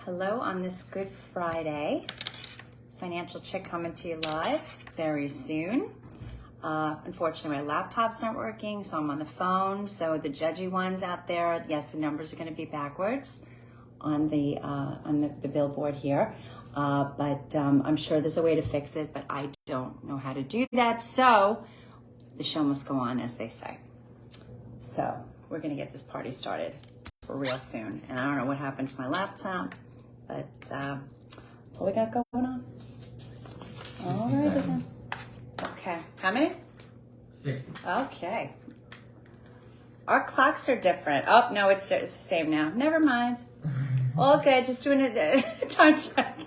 Hello on this Good Friday. Financial Chick coming to you live very soon. Unfortunately, my laptop's not working, so I'm on the phone. So the judgy ones out there, yes, the numbers are going to be backwards on the billboard here. But I'm sure there's a way to fix it, but I don't know how to do that. So the show must go on, as they say. So we're going to get this party started for real soon. And I don't know what happened to my laptop, but that's all we got going on. All right then. Okay. How many? 60. Okay. Our clocks are different. Oh, no, it's the same now. Never mind. All good. Just doing a time check.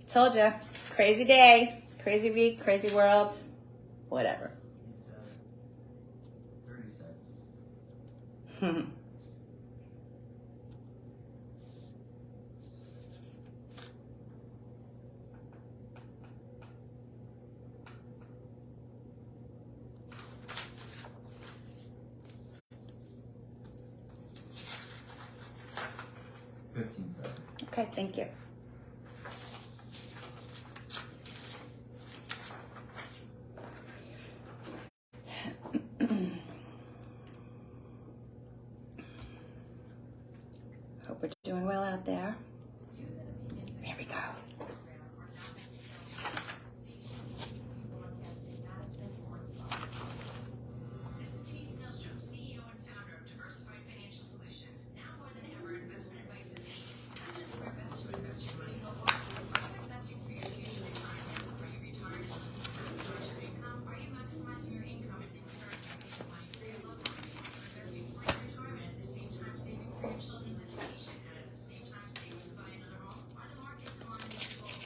Told you. It's a crazy day, crazy week, crazy world, whatever. 37. 15 seconds. Okay, thank you. Hope we're doing well out there. Here we go. This is Denise Nostrom, CEO and founder of Diversified Financial Solutions. Now more than ever, investment advice is not just where best to invest your money, but also are you investing for your future retirement? Are you retired? Are your income? Are you maximizing your income and starting to make money for your loved ones? Are you investing for your retirement at the same time saving for your children's education and at the same time saving to buy another home? Are the markets in line with your goals?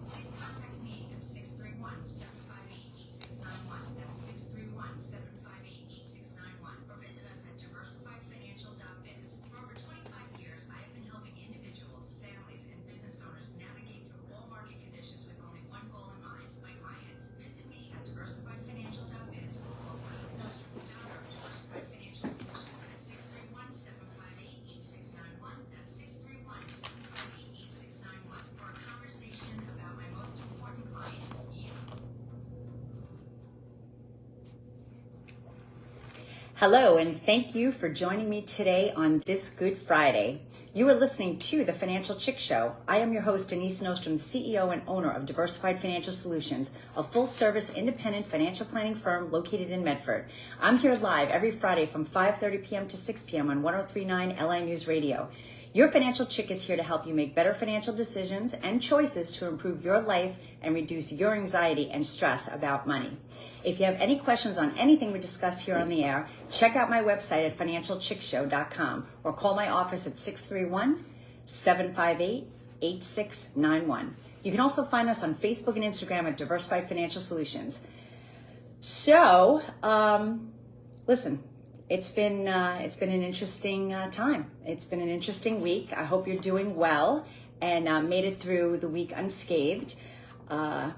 Please contact me at 631-758-8691. That's 631-758-8691. Or visit us at diversifiedfinancial.biz. For over 25 years, I have been helping individuals, families, and business owners navigate through all market conditions with only one goal in mind, my clients. Visit me at diversifiedfinancial.biz or call Denise Nostrom, founder of Diversified Financial Solutions at 631-758-8691. That's 631-758-8691 for a conversation about my most important client, you. Hello, and thank you for joining me today on this Good Friday. You are listening to The Financial Chick Show. I am your host, Denise Nostrom, CEO and owner of Diversified Financial Solutions, a full-service independent financial planning firm located in Medford. I'm here live every Friday from 5:30 p.m. to 6 p.m. on 103.9 LI News Radio. Your Financial Chick is here to help you make better financial decisions and choices to improve your life and reduce your anxiety and stress about money. If you have any questions on anything we discuss here on the air, check out my website at financialchickshow.com or call my office at 631-758-8691. You can also find us on Facebook and Instagram at Diversified Financial Solutions. So, listen, it's been an interesting time. It's been an interesting week. I hope you're doing well and made it through the week unscathed. I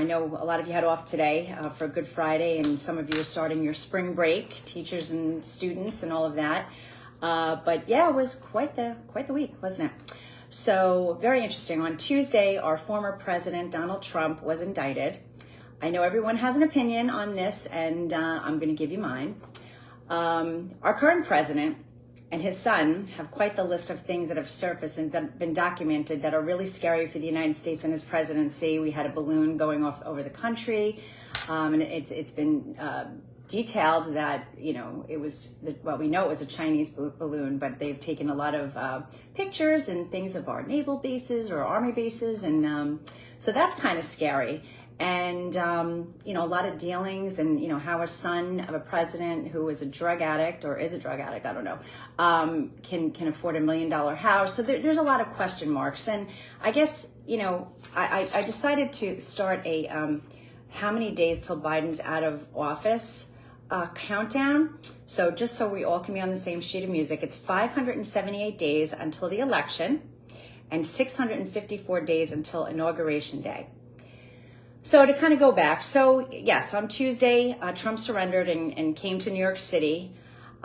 know a lot of you had off today for Good Friday, and some of you are starting your spring break, teachers and students and all of that. But yeah, it was quite the week, wasn't it? So very interesting. On Tuesday, our former president, Donald Trump, was indicted. I know everyone has an opinion on this, and I'm going to give you mine. Our current president and his son have quite the list of things that have surfaced and been documented that are really scary for the United States and his presidency. We had a balloon going off over the country, and it's been detailed that, it was, we know it was a Chinese balloon, but they've taken a lot of pictures and things of our naval bases or army bases, and so that's kind of scary. And, a lot of dealings and, how a son of a president who is a drug addict or is a drug addict, I don't know, can afford $1 million house. So there's a lot of question marks. And I guess, I decided to start a how many days till Biden's out of office countdown. So just so we all can be on the same sheet of music, it's 578 days until the election and 654 days until Inauguration Day. So to kind of go back, so yes, on Tuesday, Trump surrendered and came to New York City.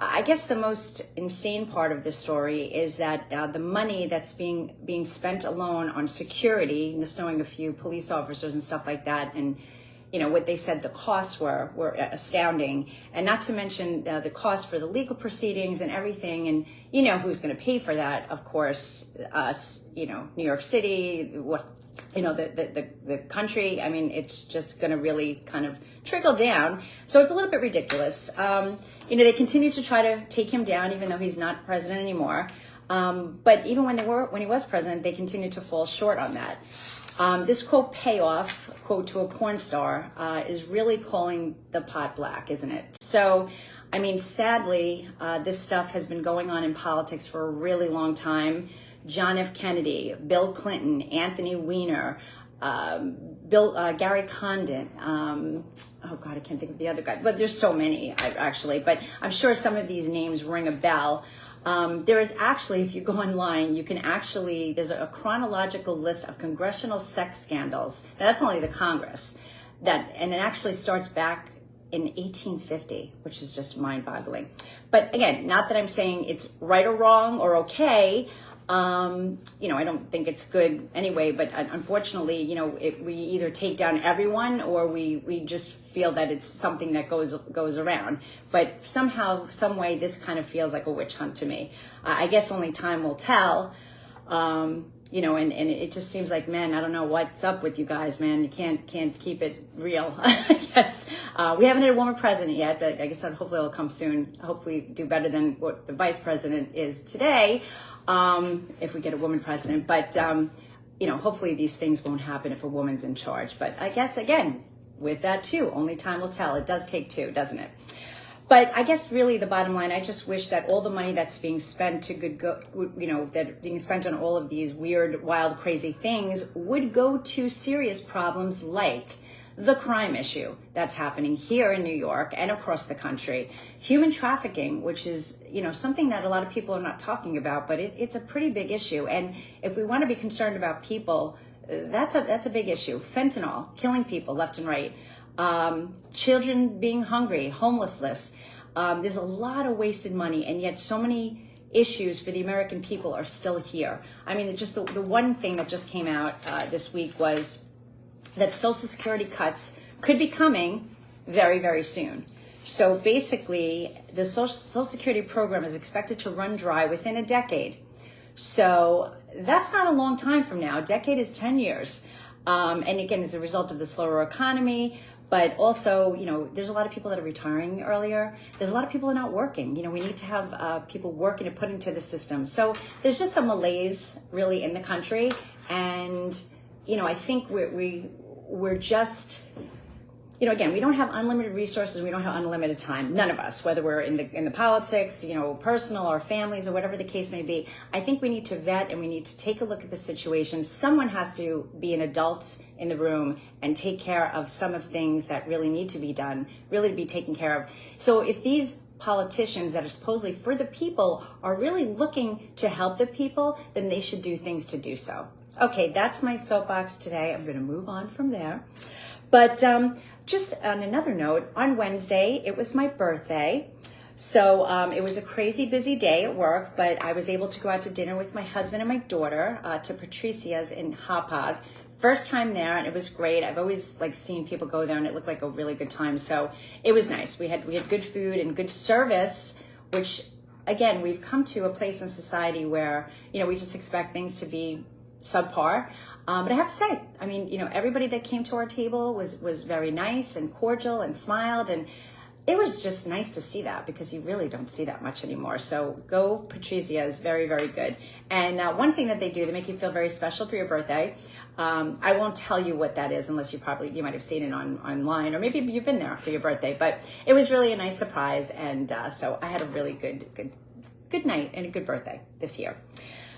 I guess the most insane part of this story is that the money that's being spent alone on security, just knowing a few police officers and stuff like that, and what they said the costs were astounding, and not to mention the cost for the legal proceedings and everything. And who's going to pay for that? Of course, us. New York City. The country. I mean, it's just going to really kind of trickle down. So it's a little bit ridiculous. They continue to try to take him down, even though he's not president anymore. But even when he was president, they continued to fall short on that. This quote payoff, quote to a porn star, is really calling the pot black, isn't it? So, I mean, sadly, this stuff has been going on in politics for a really long time. John F. Kennedy, Bill Clinton, Anthony Weiner, Gary Condon. Oh God, I can't think of the other guy. But there's so many, actually. But I'm sure some of these names ring a bell. There is actually, if you go online, there's a chronological list of congressional sex scandals. Now, that's only the Congress. And it actually starts back in 1850, which is just mind-boggling. But again, not that I'm saying it's right or wrong or okay. I don't think it's good anyway, but unfortunately, we either take down everyone or we just feel that it's something that goes around. But somehow, some way, this kind of feels like a witch hunt to me. I guess only time will tell. And it just seems like, man, I don't know what's up with you guys, man. You can't keep it real, I guess. We haven't had a woman president yet, but I guess that hopefully it'll come soon. Hopefully do better than what the vice president is today, if we get a woman president. But, hopefully these things won't happen if a woman's in charge. But I guess, again, with that too, only time will tell. It does take two, doesn't it? But I guess really the bottom line, I just wish that all the money that's being spent that being spent on all of these weird, wild, crazy things would go to serious problems like the crime issue that's happening here in New York and across the country. Human trafficking, which is, something that a lot of people are not talking about, but it's a pretty big issue. And if we want to be concerned about people, that's a big issue. Fentanyl, killing people left and right. Children being hungry, homelessness. There's a lot of wasted money, and yet so many issues for the American people are still here. I mean, just the one thing that just came out this week was that Social Security cuts could be coming very, very soon. So basically, the Social Security program is expected to run dry within a decade. So that's not a long time from now. A decade is 10 years. And again, as a result of the slower economy, but also, there's a lot of people that are retiring earlier. There's a lot of people that are not working. We need to have people working to put into the system. So there's just a malaise really in the country. And, I think we're just, again, we don't have unlimited resources. We don't have unlimited time. None of us, whether we're in the politics, personal or families or whatever the case may be. I think we need to vet and we need to take a look at the situation. Someone has to be an adult in the room and take care of some of things that really need to be done, really to be taken care of. So if these politicians that are supposedly for the people are really looking to help the people, then they should do things to do so. Okay, that's my soapbox today. I'm going to move on from there. But just on another note, on Wednesday, it was my birthday. So it was a crazy busy day at work, but I was able to go out to dinner with my husband and my daughter to Patricia's in Hauppauge. First time there, and it was great. I've always seen people go there, and it looked like a really good time. So it was nice. We had good food and good service, which again, we've come to a place in society where we just expect things to be subpar. But I have to say, I mean, everybody that came to our table was very nice and cordial and smiled, and it was just nice to see that because you really don't see that much anymore. So go Patricia's, very, very good. And one thing that they do to make you feel very special for your birthday, I won't tell you what that is unless you might have seen it online, or maybe you've been there for your birthday, but it was really a nice surprise. And so I had a really good night and a good birthday this year.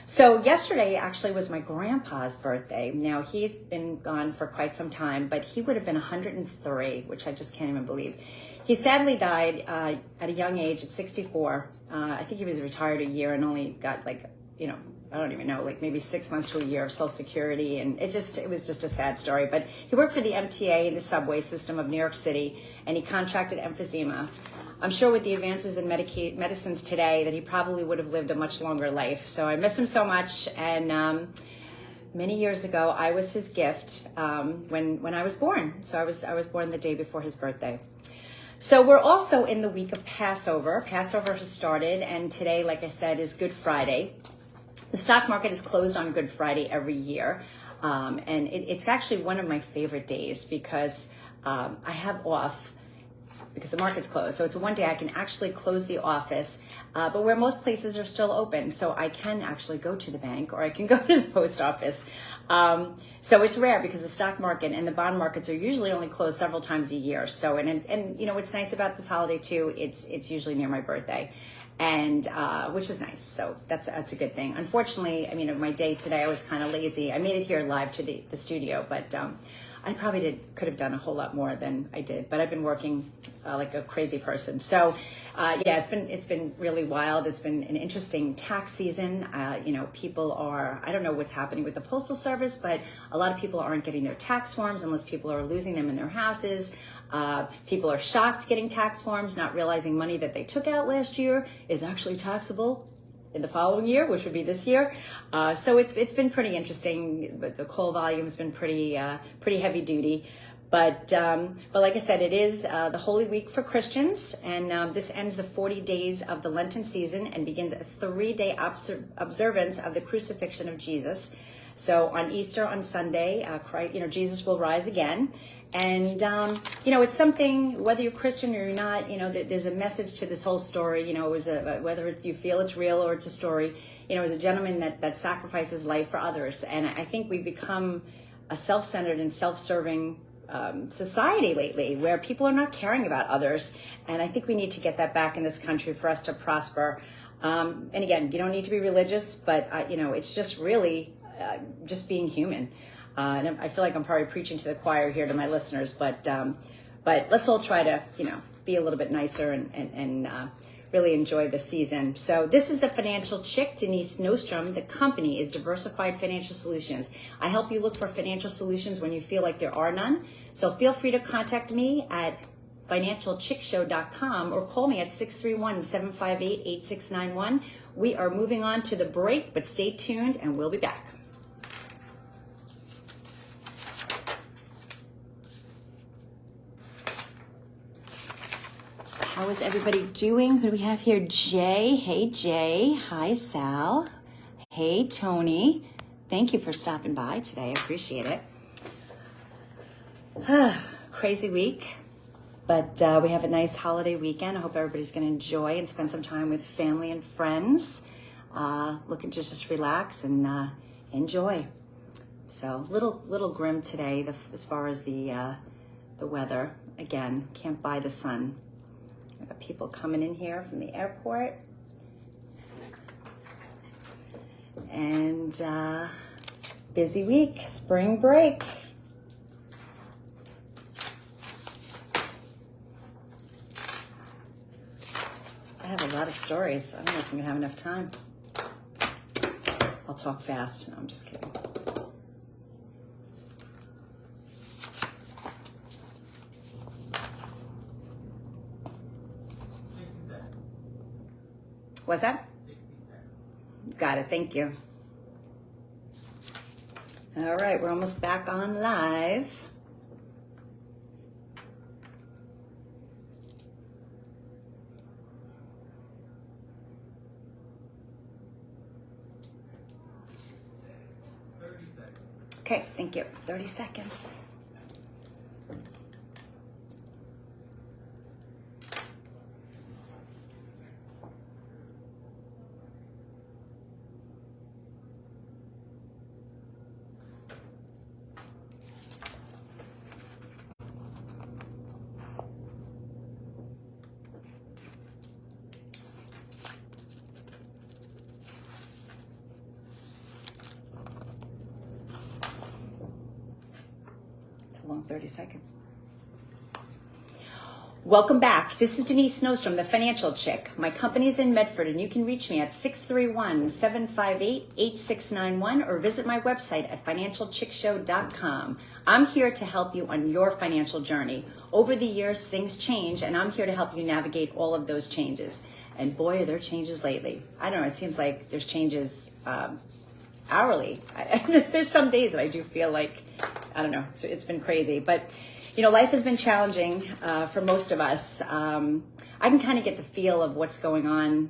So yesterday actually was my grandpa's birthday. Now he's been gone for quite some time, but he would have been 103, which I just can't even believe. He sadly died at a young age at 64. I think he was retired a year and only got I don't even know, maybe 6 months to a year of Social Security. And it was just a sad story. But he worked for the MTA, the subway system of New York City, and he contracted emphysema. I'm sure with the advances in medicines today that he probably would have lived a much longer life. So I miss him so much. And many years ago, I was his gift when I was born. So I was born the day before his birthday. So we're also in the week of Passover. Passover has started, and today, like I said, is Good Friday. The stock market is closed on Good Friday every year. And it's actually one of my favorite days because I have off because the market's closed. So it's one day I can actually close the office, but where most places are still open. So I can actually go to the bank or I can go to the post office. So it's rare because the stock market and the bond markets are usually only closed several times a year. So, and you know, what's nice about this holiday too, it's usually near my birthday. And which is nice. So that's a good thing. Unfortunately, I mean, my day today, I was kind of lazy. I made it here live to the studio, but I probably could have done a whole lot more than I did. But I've been working like a crazy person. So yeah, it's been really wild. It's been an interesting tax season. You know, people are, I don't know what's happening with the Postal Service, but a lot of people aren't getting their tax forms unless people are losing them in their houses. People are shocked getting tax forms, not realizing money that they took out last year is actually taxable in the following year, which would be this year. So it's been pretty interesting. But the call volume has been pretty heavy duty. But like I said, it is the Holy Week for Christians, and this ends the 40 days of the Lenten season and begins a 3-day observance of the crucifixion of Jesus. So on Easter, on Sunday, Christ, Jesus will rise again. And, it's something, whether you're Christian or you're not, there's a message to this whole story. It was whether you feel it's real or it's a story, it was a gentleman that sacrificed his life for others. And I think we've become a self-centered and self-serving society lately where people are not caring about others. And I think we need to get that back in this country for us to prosper. And again, you don't need to be religious, but, it's just really just being human. And I feel like I'm probably preaching to the choir here to my listeners, but let's all try to, be a little bit nicer and really enjoy the season. So this is the Financial Chick, Denise Nostrom. The company is Diversified Financial Solutions. I help you look for financial solutions when you feel like there are none. So feel free to contact me at financialchickshow.com or call me at 631-758-8691. We are moving on to the break, but stay tuned and we'll be back. How is everybody doing? Who do we have here? Jay. Hey, Jay. Hi, Sal. Hey, Tony. Thank you for stopping by today. I appreciate it. Crazy week, but we have a nice holiday weekend. I hope everybody's going to enjoy and spend some time with family and friends. Looking to just relax and enjoy. So little grim today as far as the weather. Again, can't buy the sun. We got people coming in here from the airport. And busy week, spring break. I have a lot of stories. I don't know if I'm gonna have enough time. I'll talk fast. No, I'm just kidding. What's that? 60 seconds. Got it. Thank you. All right, we're almost back on live. Okay, thank you. 30 seconds. It's a long 30 seconds. Welcome back. This is Denise Nostrom, the Financial Chick. My company's in Medford, and you can reach me at 631-758-8691 or visit my website at financialchickshow.com. I'm here to help you on your financial journey. Over the years, things change, and I'm here to help you navigate all of those changes. And boy, are there changes lately. I don't know, it seems like there's changes hourly. There's some days that I do feel like, I don't know, it's been crazy. But you know, life has been challenging for most of us. I can kind of get the feel of what's going on,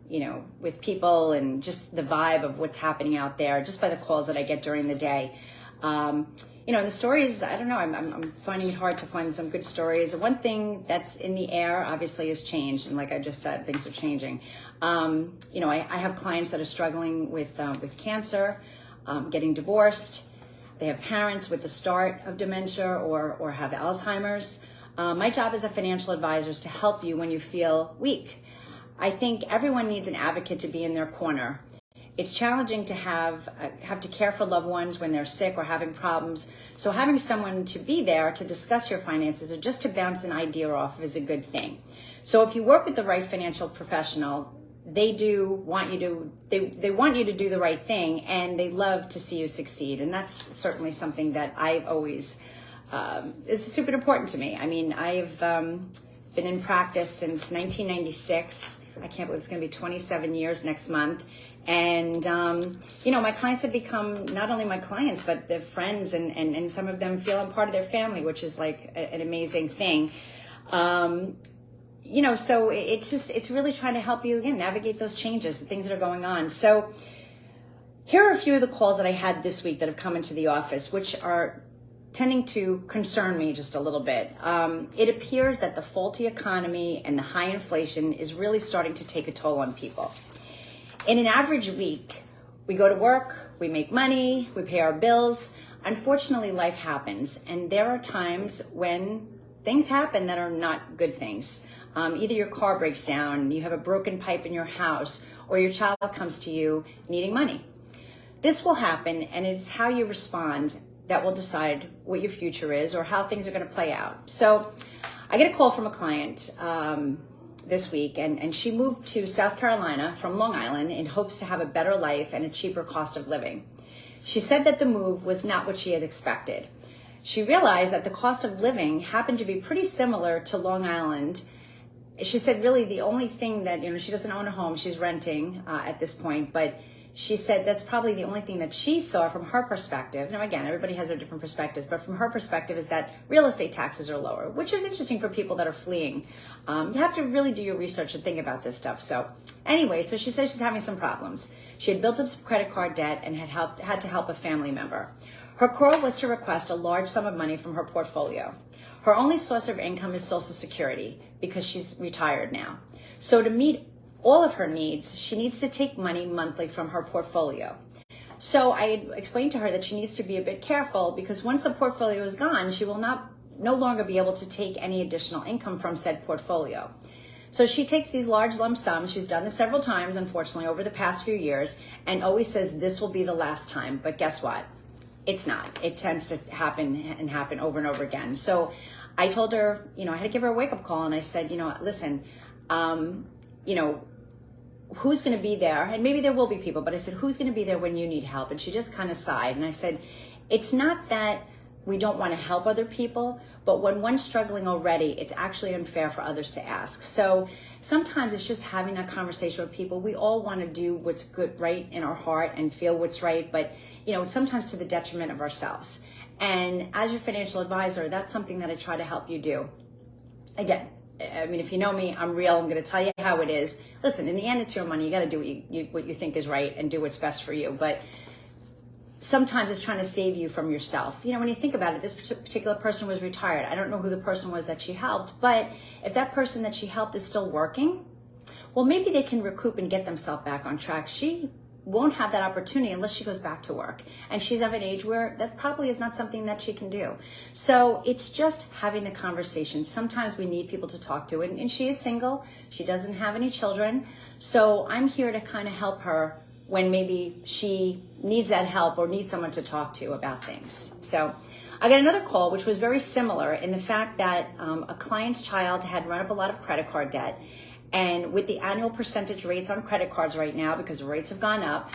you know, with people and just the vibe of what's happening out there just by the calls that I get during the day. You know, the stories, I don't know, I'm finding it hard to find some good stories. One thing that's in the air, obviously, is change. And like I just said, things are changing. You know, I have clients that are struggling with cancer, getting divorced. They have parents with the start of dementia or have Alzheimer's. My job as a financial advisor is to help you when you feel weak. I think everyone needs an advocate to be in their corner. It's challenging to have to care for loved ones when they're sick or having problems. So having someone to be there to discuss your finances or just to bounce an idea off is a good thing. So if you work with the right financial professional, they want you to do the right thing, and they love to see you succeed. And that's certainly something that I've always is super important to me. I mean, I've been in practice since 1996. I can't believe it's going to be 27 years next month. And, you know, my clients have become not only my clients, but they're friends, and some of them feel I'm part of their family, which is like an amazing thing. You know, so it's really trying to help you, again, navigate those changes, the things that are going on. So here are a few of the calls that I had this week that have come into the office, which are tending to concern me just a little bit. It appears that the faulty economy and the high inflation is really starting to take a toll on people. In an average week, we go to work, we make money, we pay our bills. Unfortunately, life happens, and there are times when things happen that are not good things. Either your car breaks down, you have a broken pipe in your house, or your child comes to you needing money. This will happen, and it's how you respond that will decide what your future is or how things are going to play out. So I get a call from a client this week, and she moved to South Carolina from Long Island in hopes to have a better life and a cheaper cost of living. She said that the move was not what she had expected. She realized that the cost of living happened to be pretty similar to Long Island. She said really the only thing that, you know, she doesn't own a home, she's renting at this point, but she said that's probably the only thing that she saw from her perspective. Now, again, everybody has their different perspectives, but from her perspective is that real estate taxes are lower, which is interesting for people that are fleeing. You have to really do your research and think about this stuff. So anyway, so she says she's having some problems. She had built up some credit card debt and had to help a family member. Her goal was to request a large sum of money from her portfolio. Her only source of income is Social Security because she's retired now. So to meet all of her needs, she needs to take money monthly from her portfolio. So I explained to her that she needs to be a bit careful because once the portfolio is gone, she will no longer be able to take any additional income from said portfolio. So she takes these large lump sums. She's done this several times, unfortunately, over the past few years, and always says this will be the last time. But guess what? It's not. It tends to happen over and over again. So I told her, you know, I had to give her a wake-up call, and I said, you know, listen, you know, who's going to be there? And maybe there will be people, but I said, who's going to be there when you need help? And she just kind of sighed. And I said, it's not that we don't want to help other people, but when one's struggling already, it's actually unfair for others to ask. So sometimes it's just having that conversation with people. We all want to do what's good, right in our heart and feel what's right, but you know, sometimes to the detriment of ourselves. And as your financial advisor, that's something that I try to help you do. Again, I mean, if you know me, I'm real. I'm going to tell you how it is. Listen, in the end, it's your money. You got to do what you think is right and do what's best for you. But sometimes it's trying to save you from yourself. You know, when you think about it, this particular person was retired. I don't know who the person was that she helped, but if that person that she helped is still working, well, maybe they can recoup and get themselves back on track. She won't have that opportunity unless she goes back to work. And she's of an age where that probably is not something that she can do. So it's just having the conversation. Sometimes we need people to talk to. And she is single. She doesn't have any children. So I'm here to kind of help her when maybe she needs that help or needs someone to talk to about things. So I got another call, which was very similar in the fact that a client's child had run up a lot of credit card debt. And with the annual percentage rates on credit cards right now, because rates have gone up,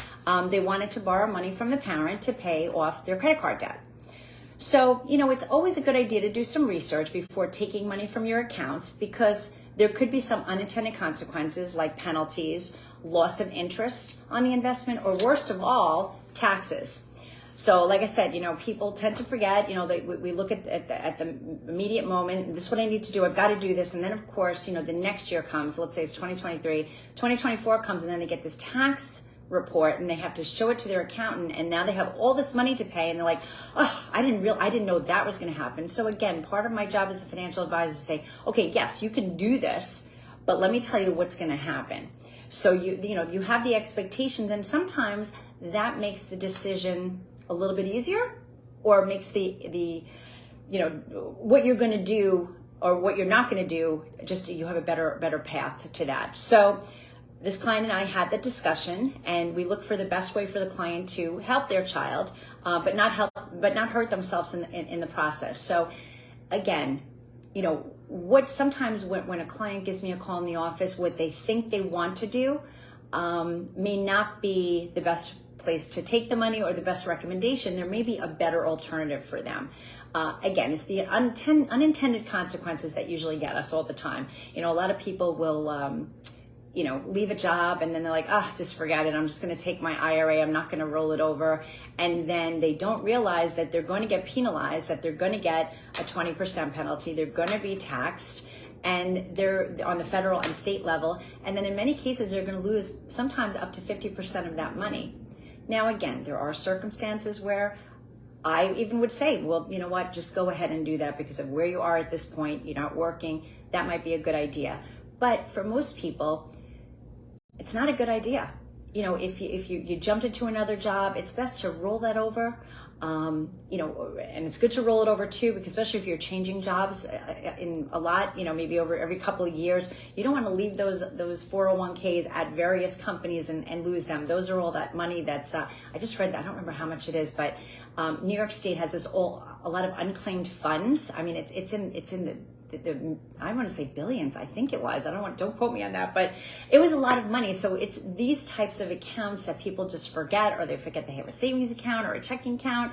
they wanted to borrow money from the parent to pay off their credit card debt. So, it's always a good idea to do some research before taking money from your accounts, because there could be some unintended consequences like penalties, loss of interest on the investment, or worst of all, taxes. So like I said, people tend to forget, we look at the immediate moment, this is what I need to do, I've got to do this. And then of course, the next year comes, let's say it's 2023, 2024 comes, and then they get this tax report and they have to show it to their accountant, and now they have all this money to pay, and they're like, oh, I didn't know that was going to happen. So again, part of my job as a financial advisor is to say, okay, yes, you can do this, but let me tell you what's going to happen. So you have the expectations, and sometimes that makes the decision a little bit easier, or makes the what you're going to do or what you're not going to do, just you have a better path to that. So this client and I had that discussion, and we looked for the best way for the client to help their child, but not hurt themselves in the process. So again, what sometimes when a client gives me a call in the office, what they think they want to do may not be the best place to take the money or the best recommendation. There may be a better alternative for them. Again, it's the unintended consequences that usually get us all the time. A lot of people will leave a job, and then they're like, just forget it. I'm just going to take my IRA. I'm not going to roll it over. And then they don't realize that they're going to get penalized, that they're going to get a 20% penalty. They're going to be taxed, and they're on the federal and state level. And then in many cases, they're going to lose sometimes up to 50% of that money. Now, again, there are circumstances where I even would say, well, you know what, just go ahead and do that because of where you are at this point. You're not working. That might be a good idea. But for most people, it's not a good idea. If you jumped into another job, it's best to roll that over. And it's good to roll it over too, because especially if you're changing jobs in a lot, maybe over every couple of years, you don't want to leave those 401ks at various companies and lose them. Those are all that money that's, I just read, I don't remember how much it is, but New York State has a lot of unclaimed funds. I mean, it's in the I want to say billions, I think it was. Don't quote me on that, but it was a lot of money. So it's these types of accounts that people just forget, or they forget they have a savings account or a checking account.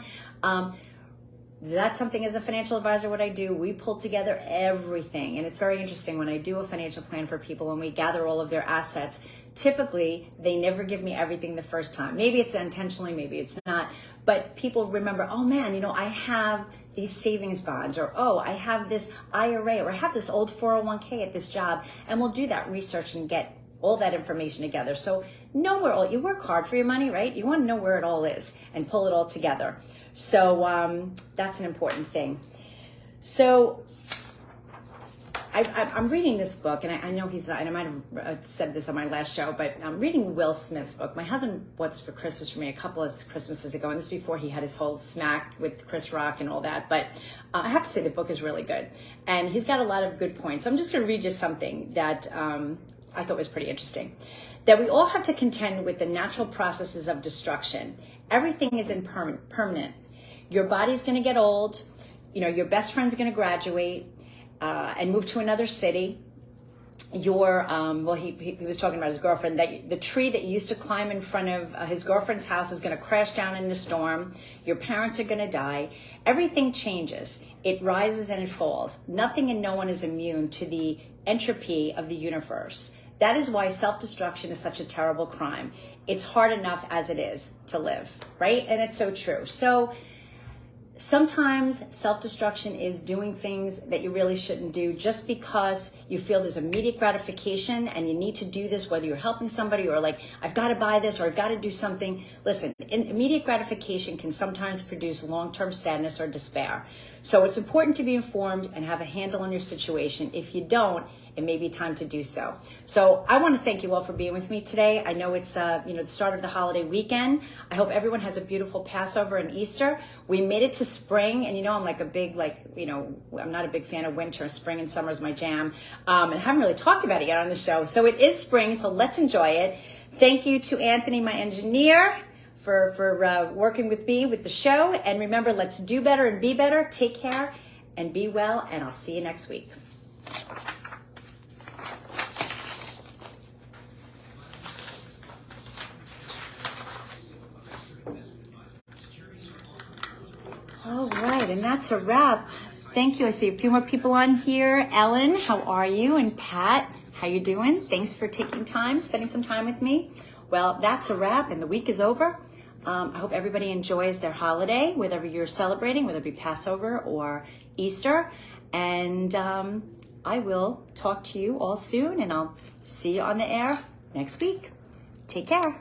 That's something as a financial advisor, what I do, we pull together everything. And it's very interesting when I do a financial plan for people and we gather all of their assets. Typically, they never give me everything the first time. Maybe it's intentionally, maybe it's not. But people remember, oh man, I have these savings bonds, or I have this IRA, or I have this old 401k at this job. And we'll do that research and get all that information together. So know where you work hard for your money, right? You want to know where it all is and pull it all together. So that's an important thing. So I'm reading this book, and I know and I might have said this on my last show, but I'm reading Will Smith's book. My husband bought this for Christmas for me a couple of Christmases ago, and this is before he had his whole smack with Chris Rock and all that. But I have to say the book is really good, and he's got a lot of good points. So I'm just going to read you something that I thought was pretty interesting. That we all have to contend with the natural processes of destruction. Everything is impermanent. Your body's going to get old. Your best friend's going to graduate and move to another city. He was talking about his girlfriend, that the tree that you used to climb in front of his girlfriend's house is going to crash down in a storm. Your parents are going to die. Everything changes. It rises and it falls. Nothing and no one is immune to the entropy of the universe. That is why self-destruction is such a terrible crime. It's hard enough as it is to live, right? And it's so true. So sometimes self-destruction is doing things that you really shouldn't do just because you feel there's immediate gratification and you need to do this, whether you're helping somebody or like, I've got to buy this or I've got to do something. Listen, immediate gratification can sometimes produce long-term sadness or despair. So it's important to be informed and have a handle on your situation. If you don't, it may be time to do so. So I want to thank you all for being with me today. I know it's the start of the holiday weekend. I hope everyone has a beautiful Passover and Easter. We made it to spring, and I'm like I'm not a big fan of winter. Spring and summer is my jam, and I haven't really talked about it yet on the show. So it is spring, so let's enjoy it. Thank you to Anthony, my engineer, for working with me with the show. And remember, let's do better and be better. Take care and be well. And I'll see you next week. All right, and that's a wrap. Thank you. I see a few more people on here. Ellen, how are you? And Pat, how you doing? Thanks for taking time, spending some time with me. Well, that's a wrap, and the week is over. I hope everybody enjoys their holiday, whatever you're celebrating, whether it be Passover or Easter. And I will talk to you all soon, and I'll see you on the air next week. Take care.